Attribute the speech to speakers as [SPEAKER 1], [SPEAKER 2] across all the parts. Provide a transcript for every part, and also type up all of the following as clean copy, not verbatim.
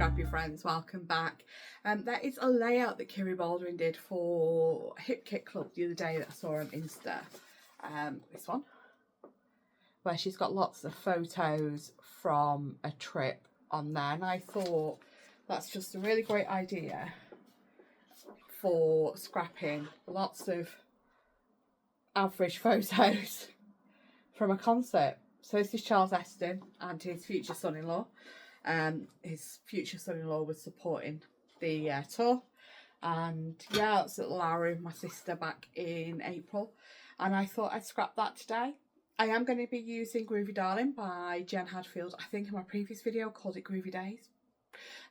[SPEAKER 1] Scrappy friends, welcome back. That is a layout that Kiri Baldwin did for Hip Kit Club the other day that I saw on Insta. This one, where she's got lots of photos from a trip on there, and I thought that's just a really great idea for scrapping lots of average photos from a concert. So this is Charles Eston and his future son-in-law. His future son-in-law was supporting the tour, and yeah, I was at Lowery with my sister back in April, and I thought I'd scrap that today. I am going to be using Groovy Darlin by Jen Hadfield. I think in my previous video I called it Groovy Days.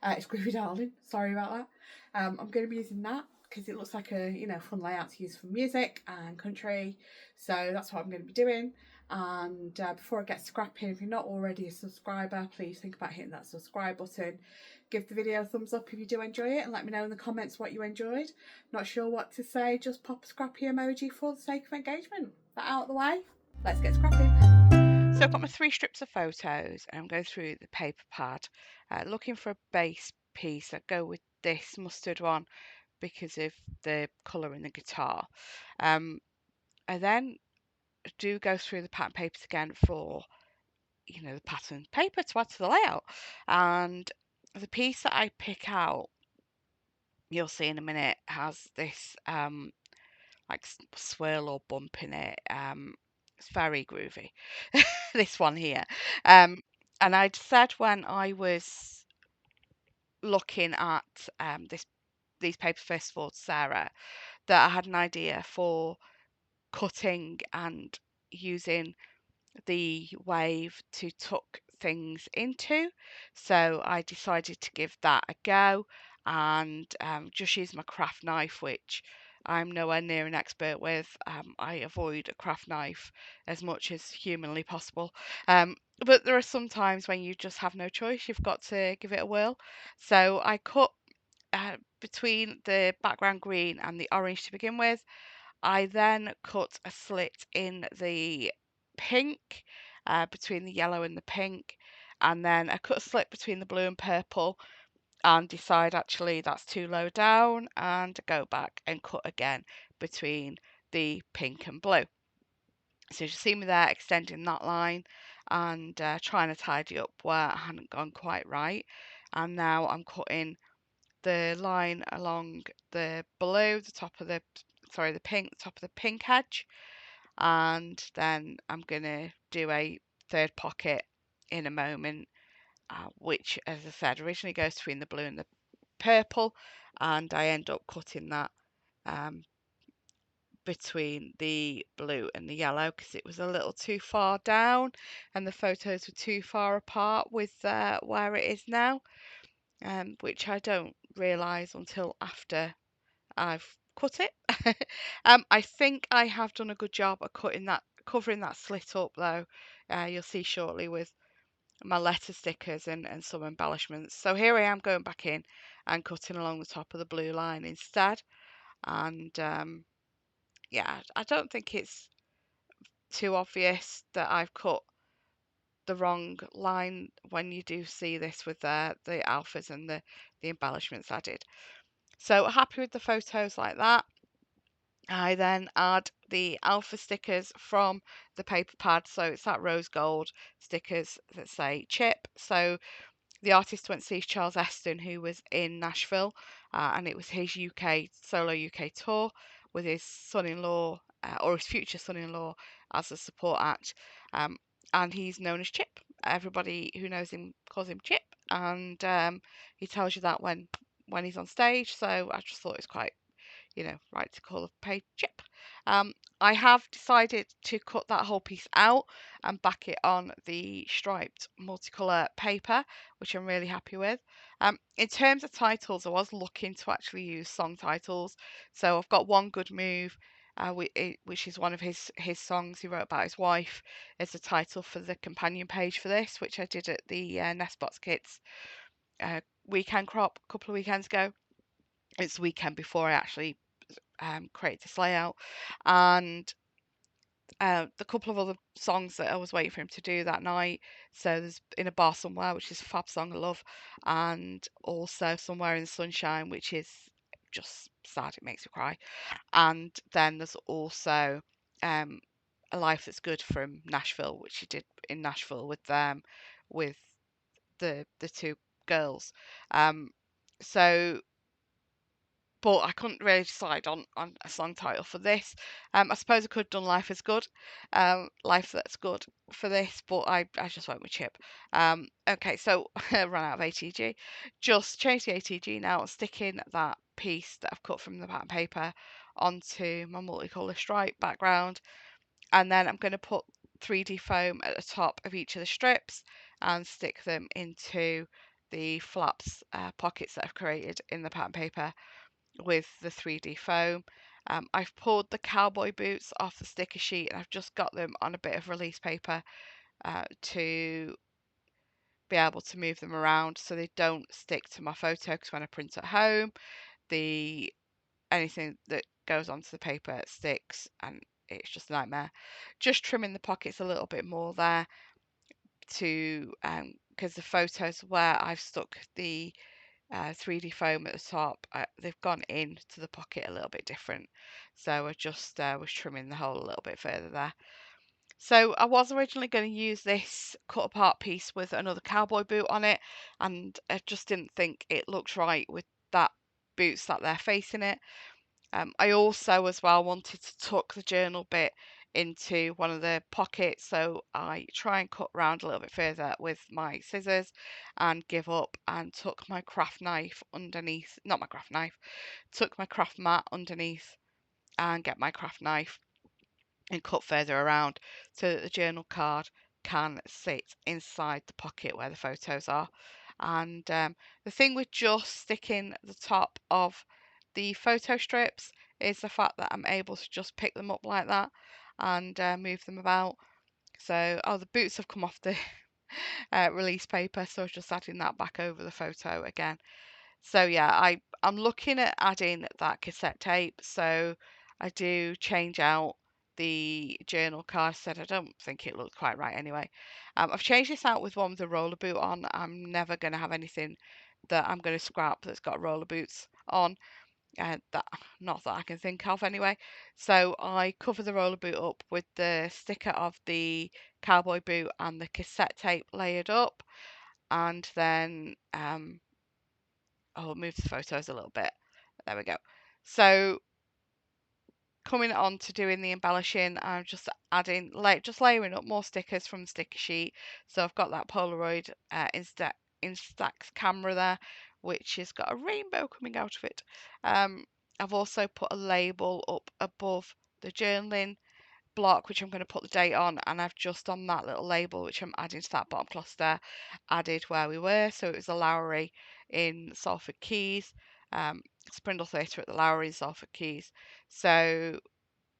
[SPEAKER 1] It's Groovy Darlin, sorry about that. I'm going to be using that because it looks like a fun layout to use for music and country, so that's what I'm going to be doing. And before I get scrapping, if you're not already a subscriber, please think about hitting that subscribe button. Give the video a thumbs up if you do enjoy it, and let me know in the comments what you enjoyed. Not sure what to say, just pop a scrappy emoji for the sake of engagement. That out of the way, let's get scrapping. So I've got my 3 strips of photos, and I'm going through the paper pad, looking for a base piece. I go with this mustard one because of the colour in the guitar. I then do go through the pattern papers again for the pattern paper to add to the layout, and the piece that I pick out, you'll see in a minute, has this like swirl or bump in it. It's very groovy. This one here, and I'd said when I was looking at these paper first for Sarah that I had an idea for cutting and using the wave to tuck things into, so I decided to give that a go and just use my craft knife, which I'm nowhere near an expert with. I avoid a craft knife as much as humanly possible, but there are some times when you just have no choice, you've got to give it a whirl. So I cut between the background green and the orange to begin with. I then cut a slit in the pink, between the yellow and the pink, and then I cut a slit between the blue and purple and decide actually that's too low down, and go back and cut again between the pink and blue. So you see me there extending that line and trying to tidy up where I hadn't gone quite right. And now I'm cutting the line along the blue, the pink, the top of the pink edge, and then I'm gonna do a third pocket in a moment, which, as I said, originally goes between the blue and the purple, and I end up cutting that between the blue and the yellow because it was a little too far down and the photos were too far apart with where it is now, which I don't realise until after I've cut it. I think I have done a good job of covering that slit up though. You'll see shortly with my letter stickers and some embellishments. So here I am going back in and cutting along the top of the blue line instead. And yeah, I don't think it's too obvious that I've cut the wrong line when you do see this with the alphas and the embellishments added. So happy with the photos like that. I then add the alpha stickers from the paper pad. So it's that rose gold stickers that say chip. So the artist went to see Charles Eston, who was in Nashville, and it was his solo UK tour with his son-in-law, or his future son-in-law, as a support act. And he's known as Chip. Everybody who knows him calls him Chip, and he tells you that when he's on stage. So I just thought it was quite right to call a page chip. I have decided to cut that whole piece out and back it on the striped multicolour paper, which I'm really happy with. In terms of titles, I was looking to actually use song titles. So I've got One Good Move, which is one of his songs he wrote about his wife, as the title for the companion page for this, which I did at the Nestbox Kits weekend crop a couple of weekends ago. It's the weekend before I actually create this layout, and
[SPEAKER 2] the couple of other songs that I was waiting for him to do that night. So there's In a Bar Somewhere, which is a fab song I love, and also Somewhere in the Sunshine, which is just sad. It makes me cry. And then there's also um, A Life That's Good from Nashville, which he did in Nashville with the two girls. Um, so but I couldn't really decide on a song title for this. I suppose I could have done Life is Good, Life That's Good for this, but I just went with Chip. Okay, so I ran out of ATG. Just change the ATG now and stick in that piece that I've cut from the pattern paper onto my multicolour stripe background, and then I'm going to put 3D foam at the top of each of the strips and stick them into the flaps pockets that I've created in the pattern paper with the 3D foam. I've pulled the cowboy boots off the sticker sheet and I've just got them on a bit of release paper to be able to move them around so they don't stick to my photo, because when I print at home, the anything that goes onto the paper sticks and it's just a nightmare. Just trimming the pockets a little bit more there to because the photos where I've stuck the 3D foam at the top, they've gone into the pocket a little bit different. So I just was trimming the hole a little bit further there. So I was originally going to use this cut apart piece with another cowboy boot on it, and I just didn't think it looked right with that boot sat there facing it. I also as well wanted to tuck the journal bit into one of the pockets, so I try and cut round a little bit further with my scissors and give up and tuck my craft knife underneath, not my craft knife, tuck my craft mat underneath and get my craft knife and cut further around so that the journal card can sit inside the pocket where the photos are. And the thing with just sticking the top of the photo strips is the fact that I'm able to just pick them up like that and move them about. So, oh, the boots have come off the release paper, so I was just adding that back over the photo again. So yeah, I'm looking at adding that cassette tape. So I do change out the journal card. Said I don't think it looked quite right anyway. I've changed this out with one with a roller boot on. I'm never going to have anything that I'm going to scrap that's got roller boots on. That not that I can think of anyway. So I cover the roller boot up with the sticker of the cowboy boot and the cassette tape layered up, and then I'll move the photos a little bit. There we go. So coming on to doing the embellishing, I'm just adding, just layering up more stickers from the sticker sheet. So I've got that Polaroid Instax camera there, which has got a rainbow coming out of it. I've also put a label up above the journaling block, which I'm going to put the date on, and I've just on that little label, which I'm adding to that bottom cluster, added where we were. So it was the Lowery in Salford Quays, Sprindle Theatre at the Lowery in Salford Quays. So,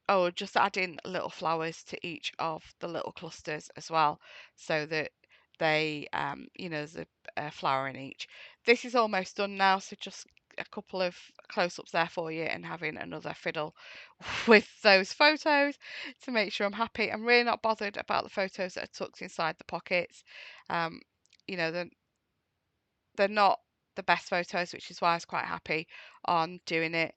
[SPEAKER 2] oh, just adding little flowers to each of the little clusters as well, so that they, there's a flower in each. This is almost done now, so just a couple of close-ups there for you and having another fiddle with those photos to make sure I'm happy. I'm really not bothered about the photos that are tucked inside the pockets. Um, you know, they're not the best photos, which is why I was quite happy on doing it,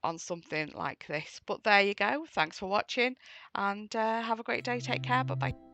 [SPEAKER 2] on something like this. But there you go. Thanks for watching and have a great day. Take care. Bye bye.